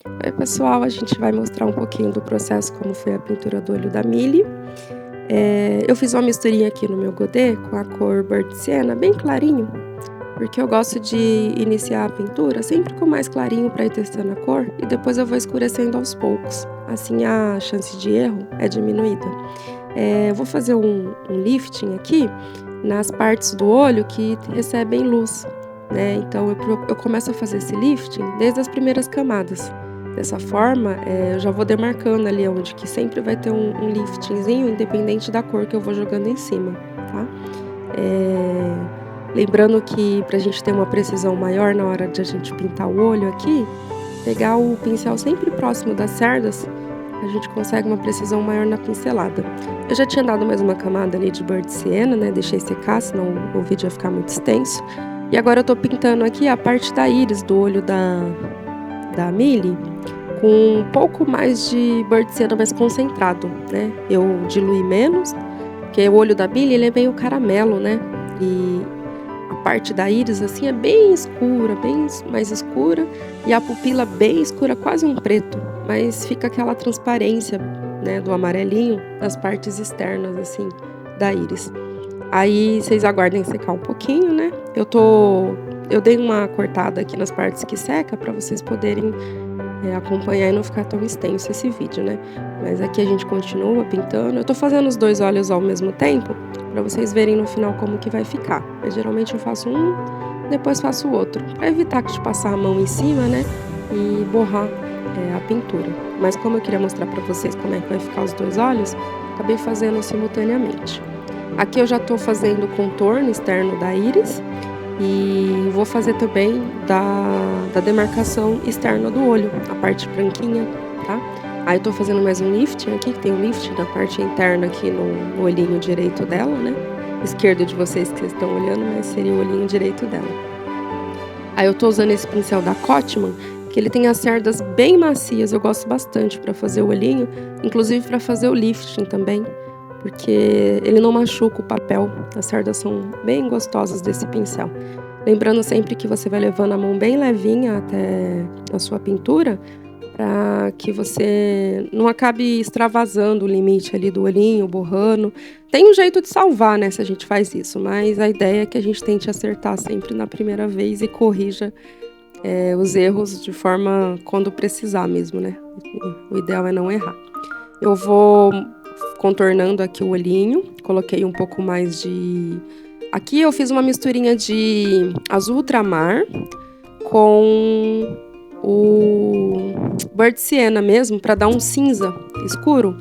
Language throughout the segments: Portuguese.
Oi pessoal, a gente vai mostrar um pouquinho do processo como foi a pintura do olho da Milly. Eu fiz uma misturinha aqui no meu godê com a cor Bird Sienna, bem clarinho, porque eu gosto de iniciar a pintura sempre com mais clarinho para ir testando a cor e depois eu vou escurecendo aos poucos, assim a chance de erro é diminuída. Eu vou fazer um lifting aqui nas partes do olho que recebem luz, né, então eu começo a fazer esse lifting desde as primeiras camadas. Dessa forma, eu já vou demarcando ali onde que sempre vai ter um liftingzinho, independente da cor que eu vou jogando em cima, tá. Lembrando que pra gente ter uma precisão maior na hora de a gente pintar o olho aqui, pegar o pincel sempre próximo das cerdas, a gente consegue uma precisão maior na pincelada. Eu já tinha dado mais uma camada ali de Bird Sienna, né, deixei secar, senão o vídeo ia ficar muito extenso. E agora eu tô pintando aqui a parte da íris do olho da Milly, com um pouco mais de Bird Sienna mais concentrado, né, eu diluí menos, porque o olho da Milly ele é meio caramelo, né, e a parte da íris assim é bem escura, bem mais escura, e a pupila bem escura, quase um preto, mas fica aquela transparência, né, do amarelinho nas partes externas assim da íris. Aí vocês aguardem secar um pouquinho, né, eu dei uma cortada aqui nas partes que seca para vocês poderem acompanhar e não ficar tão extenso esse vídeo, né. Mas aqui a gente continua pintando, eu tô fazendo os 2 olhos ao mesmo tempo, para vocês verem no final como que vai ficar. Mas geralmente eu faço um, depois faço o outro, para evitar de passar a mão em cima, né, e borrar a pintura. Mas como eu queria mostrar para vocês como é que vai ficar os 2 olhos, acabei fazendo simultaneamente. Aqui eu já tô fazendo o contorno externo da íris, e vou fazer também da demarcação externa do olho, a parte branquinha, tá. Aí eu tô fazendo mais um lifting aqui, que tem um lifting na parte interna aqui no olhinho direito dela, né, esquerdo de vocês que estão olhando, mas seria o olhinho direito dela. Aí eu tô usando esse pincel da Cotman, que ele tem as cerdas bem macias, eu gosto bastante para fazer o olhinho, inclusive para fazer o lifting também, porque ele não machuca o papel, as cerdas são bem gostosas desse pincel. Lembrando sempre que você vai levando a mão bem levinha até a sua pintura, para que você não acabe extravasando o limite ali do olhinho, borrando. Tem um jeito de salvar, né, se a gente faz isso, mas a ideia é que a gente tente acertar sempre na primeira vez e corrija os erros de forma quando precisar mesmo, né. O ideal é não errar. Eu vou contornando aqui o olhinho, coloquei um pouco mais de... Aqui eu fiz uma misturinha de azul ultramar com o Bird Sienna mesmo, para dar um cinza escuro.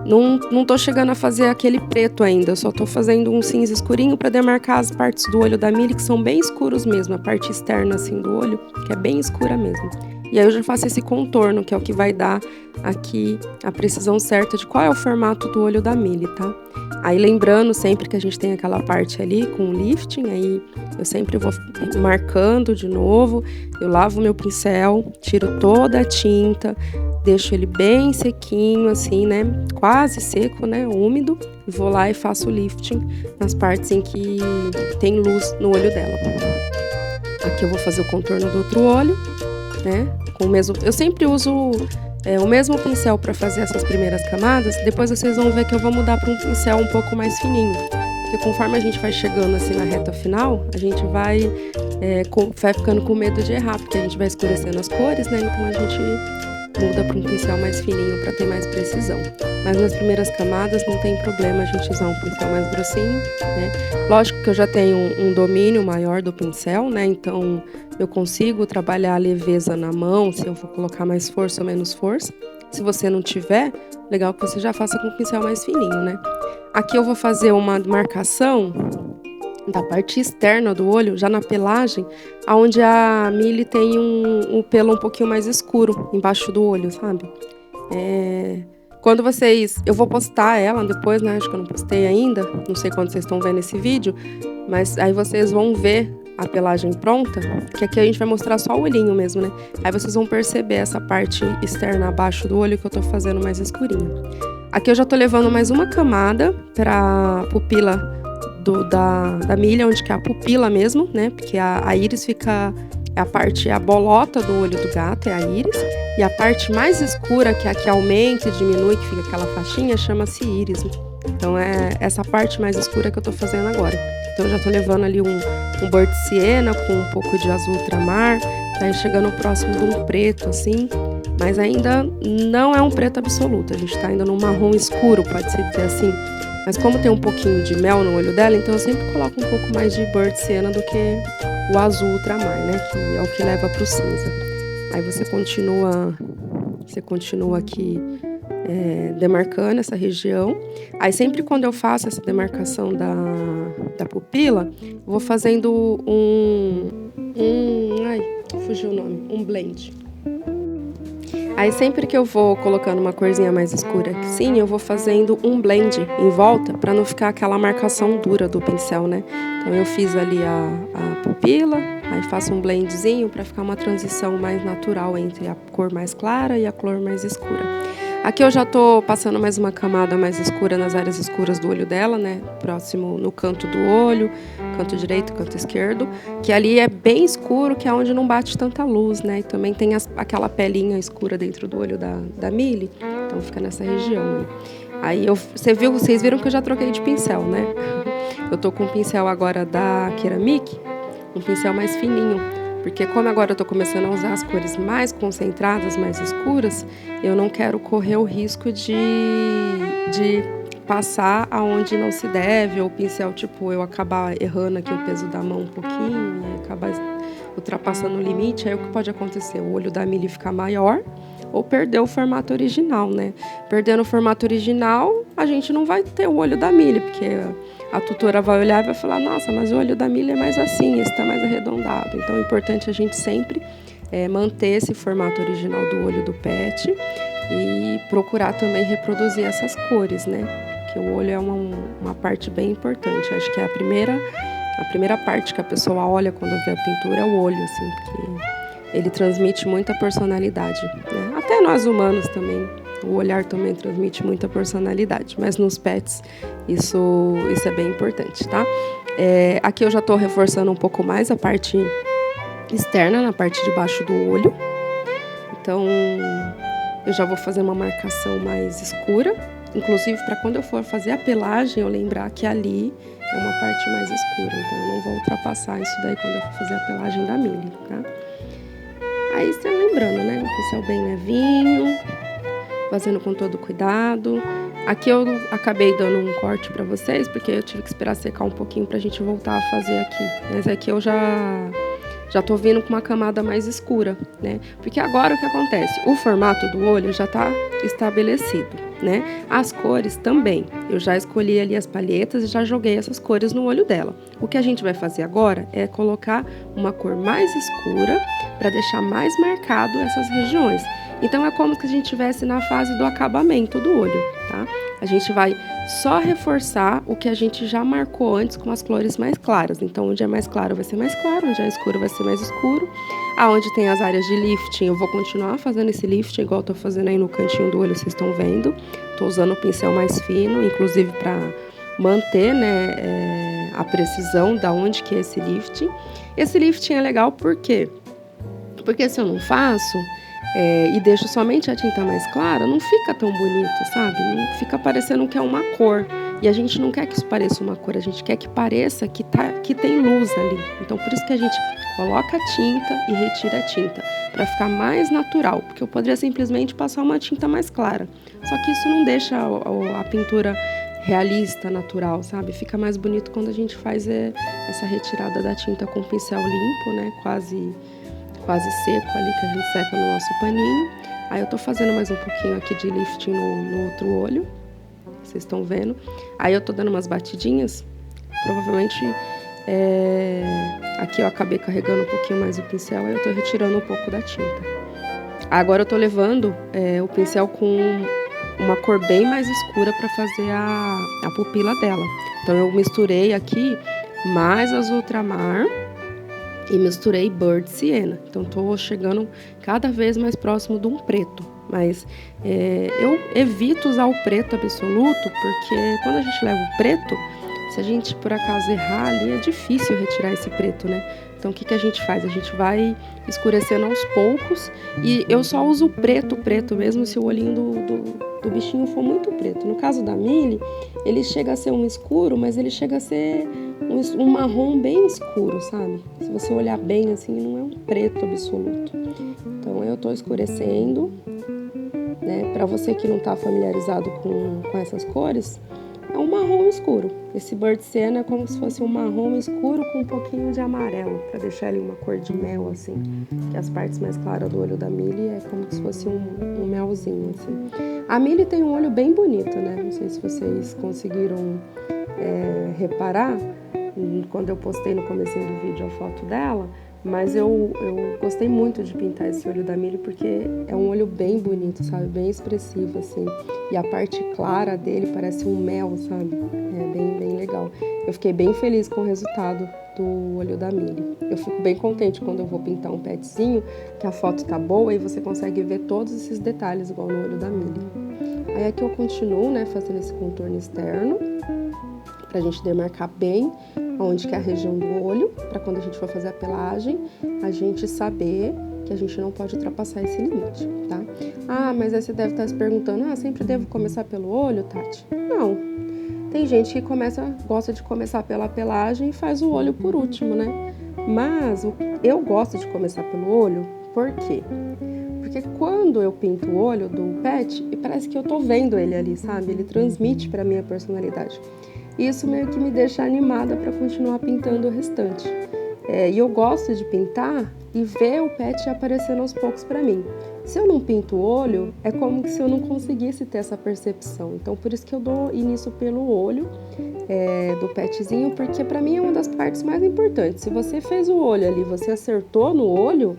Não tô chegando a fazer aquele preto ainda, eu só tô fazendo um cinza escurinho para demarcar as partes do olho da Milly que são bem escuros mesmo, a parte externa assim do olho, que é bem escura mesmo. E aí eu já faço esse contorno, que é o que vai dar aqui a precisão certa de qual é o formato do olho da Milly, tá? Aí lembrando sempre que a gente tem aquela parte ali com o lifting, aí eu sempre vou marcando de novo, eu lavo meu pincel, tiro toda a tinta, deixo ele bem sequinho assim, né, quase seco, né, úmido, e vou lá e faço o lifting nas partes em que tem luz no olho dela. Aqui eu vou fazer o contorno do outro olho, né, com o mesmo... Eu sempre uso o mesmo pincel para fazer essas primeiras camadas, depois vocês vão ver que eu vou mudar para um pincel um pouco mais fininho, porque conforme a gente vai chegando assim na reta final, a gente vai ficando com medo de errar, porque a gente vai escurecendo as cores, né, então a gente muda para um pincel mais fininho para ter mais precisão. Mas nas primeiras camadas não tem problema a gente usar um pincel mais grossinho, né. Lógico que eu já tenho um domínio maior do pincel, né, então eu consigo trabalhar a leveza na mão, se eu for colocar mais força ou menos força. Se você não tiver, legal que você já faça com um pincel mais fininho, né. Aqui eu vou fazer uma marcação da parte externa do olho, já na pelagem, aonde a Milly tem um pelo um pouquinho mais escuro embaixo do olho, sabe. Quando eu vou postar ela depois, né, acho que eu não postei ainda, não sei quando vocês estão vendo esse vídeo, mas aí vocês vão ver a pelagem pronta, que aqui a gente vai mostrar só o olhinho mesmo, né. Aí vocês vão perceber essa parte externa abaixo do olho que eu tô fazendo mais escurinho. Aqui eu já tô levando mais uma camada pra pupila da Milly, onde que é a pupila mesmo, né, porque a íris fica A parte, a bolota do olho do gato é a íris, e a parte mais escura, que é a que aumenta e diminui, que fica aquela faixinha, chama-se íris. Então é essa parte mais escura que eu tô fazendo agora. Então eu já tô levando ali um Bird Siena com um pouco de azul ultramar, tá chegando próximo de um preto, assim, mas ainda não é um preto absoluto, a gente tá ainda num marrom escuro, pode-se dizer assim. Mas como tem um pouquinho de mel no olho dela, então eu sempre coloco um pouco mais de Bird Siena do que o azul ultramar, né, que é o que leva pro cinza. Aí você continua aqui demarcando essa região. Aí sempre quando eu faço essa demarcação da pupila, eu vou fazendo fugiu o nome, um blend. Aí sempre que eu vou colocando uma corzinha mais escura assim, eu vou fazendo um blend em volta para não ficar aquela marcação dura do pincel, né? Então eu fiz ali a pupila, aí faço um blendzinho para ficar uma transição mais natural entre a cor mais clara e a cor mais escura. Aqui eu já tô passando mais uma camada mais escura nas áreas escuras do olho dela, né? Próximo no canto do olho, canto direito e canto esquerdo, que ali é bem escuro, que é onde não bate tanta luz, né? E também tem aquela pelinha escura dentro do olho da Millie, então fica nessa região aí. Vocês viram que eu já troquei de pincel, né? Eu tô com o pincel agora da Ceramic, um pincel mais fininho. Porque como agora eu tô começando a usar as cores mais concentradas, mais escuras, eu não quero correr o risco de passar aonde não se deve, ou o pincel, tipo, eu acabar errando aqui o peso da mão um pouquinho, e acabar ultrapassando o limite, aí o que pode acontecer? O olho da Millie ficar maior, ou perder o formato original, né? Perdendo o formato original, a gente não vai ter o olho da Millie, porque a tutora vai olhar e vai falar, nossa, mas o olho da Millie é mais assim, esse tá mais arredondado. Então é importante a gente sempre manter esse formato original do olho do pet e procurar também reproduzir essas cores, né? Porque o olho é uma parte bem importante. Acho que é a primeira parte que a pessoa olha quando vê a pintura é o olho, assim, porque ele transmite muita personalidade, né? Até nós humanos também. O olhar também transmite muita personalidade, mas nos pets isso é bem importante, tá? Aqui eu já estou reforçando um pouco mais a parte externa, na parte de baixo do olho. Então, eu já vou fazer uma marcação mais escura, inclusive para quando eu for fazer a pelagem, eu lembrar que ali é uma parte mais escura. Então, eu não vou ultrapassar isso daí quando eu for fazer a pelagem da Millie, tá? Aí, você lembrando, né? Um pincel bem levinho, fazendo com todo cuidado. Aqui eu acabei dando um corte para vocês, porque eu tive que esperar secar um pouquinho pra gente voltar a fazer aqui. Mas aqui eu já tô vindo com uma camada mais escura, né? Porque agora o que acontece? O formato do olho já tá estabelecido, né? As cores também. Eu já escolhi ali as palhetas e já joguei essas cores no olho dela. O que a gente vai fazer agora é colocar uma cor mais escura para deixar mais marcado essas regiões. Então é como se a gente estivesse na fase do acabamento do olho, tá? A gente vai só reforçar o que a gente já marcou antes com as cores mais claras. Então, onde é mais claro vai ser mais claro, onde é escuro vai ser mais escuro. Aonde tem as áreas de lifting, eu vou continuar fazendo esse lifting, igual eu tô fazendo aí no cantinho do olho, vocês estão vendo. Tô usando o pincel mais fino, inclusive para manter, né, a precisão da onde que é esse lifting. Esse lifting é legal por quê? Porque se eu não faço e deixo somente a tinta mais clara, não fica tão bonito, sabe? Não fica parecendo que é uma cor. E a gente não quer que isso pareça uma cor, a gente quer que pareça que tem luz ali. Então, por isso que a gente coloca a tinta e retira a tinta, para ficar mais natural. Porque eu poderia simplesmente passar uma tinta mais clara. Só que isso não deixa a pintura realista, natural, sabe? Fica mais bonito quando a gente faz essa retirada da tinta com o pincel limpo, né? Quase seco ali, que a gente seca no nosso paninho. Aí eu tô fazendo mais um pouquinho aqui de lifting no outro olho. Vocês estão vendo? Aí eu tô dando umas batidinhas. Provavelmente aqui eu acabei carregando um pouquinho mais o pincel, aí eu tô retirando um pouco da tinta. Agora eu tô levando o pincel com uma cor bem mais escura para fazer a pupila dela. Então eu misturei aqui mais azul ultramar e misturei Bird Siena. Então tô chegando cada vez mais próximo de um preto. Mas eu evito usar o preto absoluto, porque quando a gente leva o preto, se a gente por acaso errar ali, é difícil retirar esse preto, né? Então o que que a gente faz? A gente vai escurecendo aos poucos e eu só uso preto, preto mesmo se o olhinho do bichinho for muito preto. No caso da Millie, ele chega a ser um escuro, mas ele chega a ser um marrom bem escuro, sabe? Se você olhar bem assim, não é um preto absoluto. Então eu tô escurecendo, né? Para você que não tá familiarizado com essas cores, é um marrom escuro. Esse Bird Sienna é como se fosse um marrom escuro com um pouquinho de amarelo, para deixar ele uma cor de mel, assim. Que as partes mais claras do olho da Millie é como se fosse um melzinho, assim. A Millie tem um olho bem bonito, né? Não sei se vocês conseguiram reparar quando eu postei no comecinho do vídeo a foto dela, mas eu gostei muito de pintar esse olho da Millie porque é um olho bem bonito, sabe? Bem expressivo, assim. E a parte clara dele parece um mel, sabe? É bem legal. Eu fiquei bem feliz com o resultado do olho da Millie. Eu fico bem contente quando eu vou pintar um petzinho, que a foto tá boa e você consegue ver todos esses detalhes igual no olho da Millie. Aí aqui eu continuo, né, fazendo esse contorno externo, pra gente demarcar bem onde que é a região do olho, para quando a gente for fazer a pelagem, a gente saber que a gente não pode ultrapassar esse limite, tá? Ah, mas aí você deve estar se perguntando, sempre devo começar pelo olho, Tati? Não. Tem gente que gosta de começar pela pelagem e faz o olho por último, né? Mas eu gosto de começar pelo olho, por quê? Porque quando eu pinto o olho do pet, parece que eu tô vendo ele ali, sabe? Ele transmite pra mim a personalidade. Isso meio que me deixa animada para continuar pintando o restante. E eu gosto de pintar e ver o pet aparecendo aos poucos para mim. Se eu não pinto o olho, é como se eu não conseguisse ter essa percepção. Então, por isso que eu dou início pelo olho do petzinho, porque para mim é uma das partes mais importantes. Se você fez o olho ali, você acertou no olho,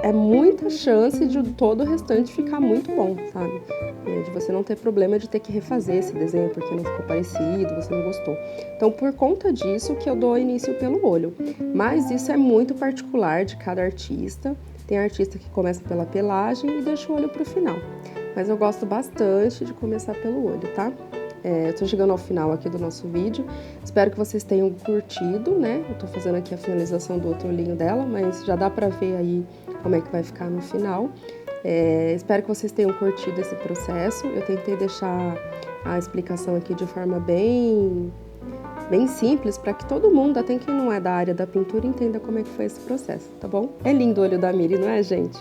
é muita chance de todo o restante ficar muito bom, sabe? De você não ter problema de ter que refazer esse desenho porque não ficou parecido, você não gostou. Então, por conta disso que eu dou início pelo olho. Mas isso é muito particular de cada artista. Tem artista que começa pela pelagem e deixa o olho pro final. Mas eu gosto bastante de começar pelo olho, tá? Eu tô chegando ao final aqui do nosso vídeo. Espero que vocês tenham curtido, né? Eu tô fazendo aqui a finalização do outro olhinho dela, mas já dá pra ver aí como é que vai ficar no final. Espero que vocês tenham curtido esse processo. Eu tentei deixar a explicação aqui de forma bem simples, para que todo mundo, até quem não é da área da pintura, entenda como é que foi esse processo, tá bom? É lindo o olho da Millie, não é, gente?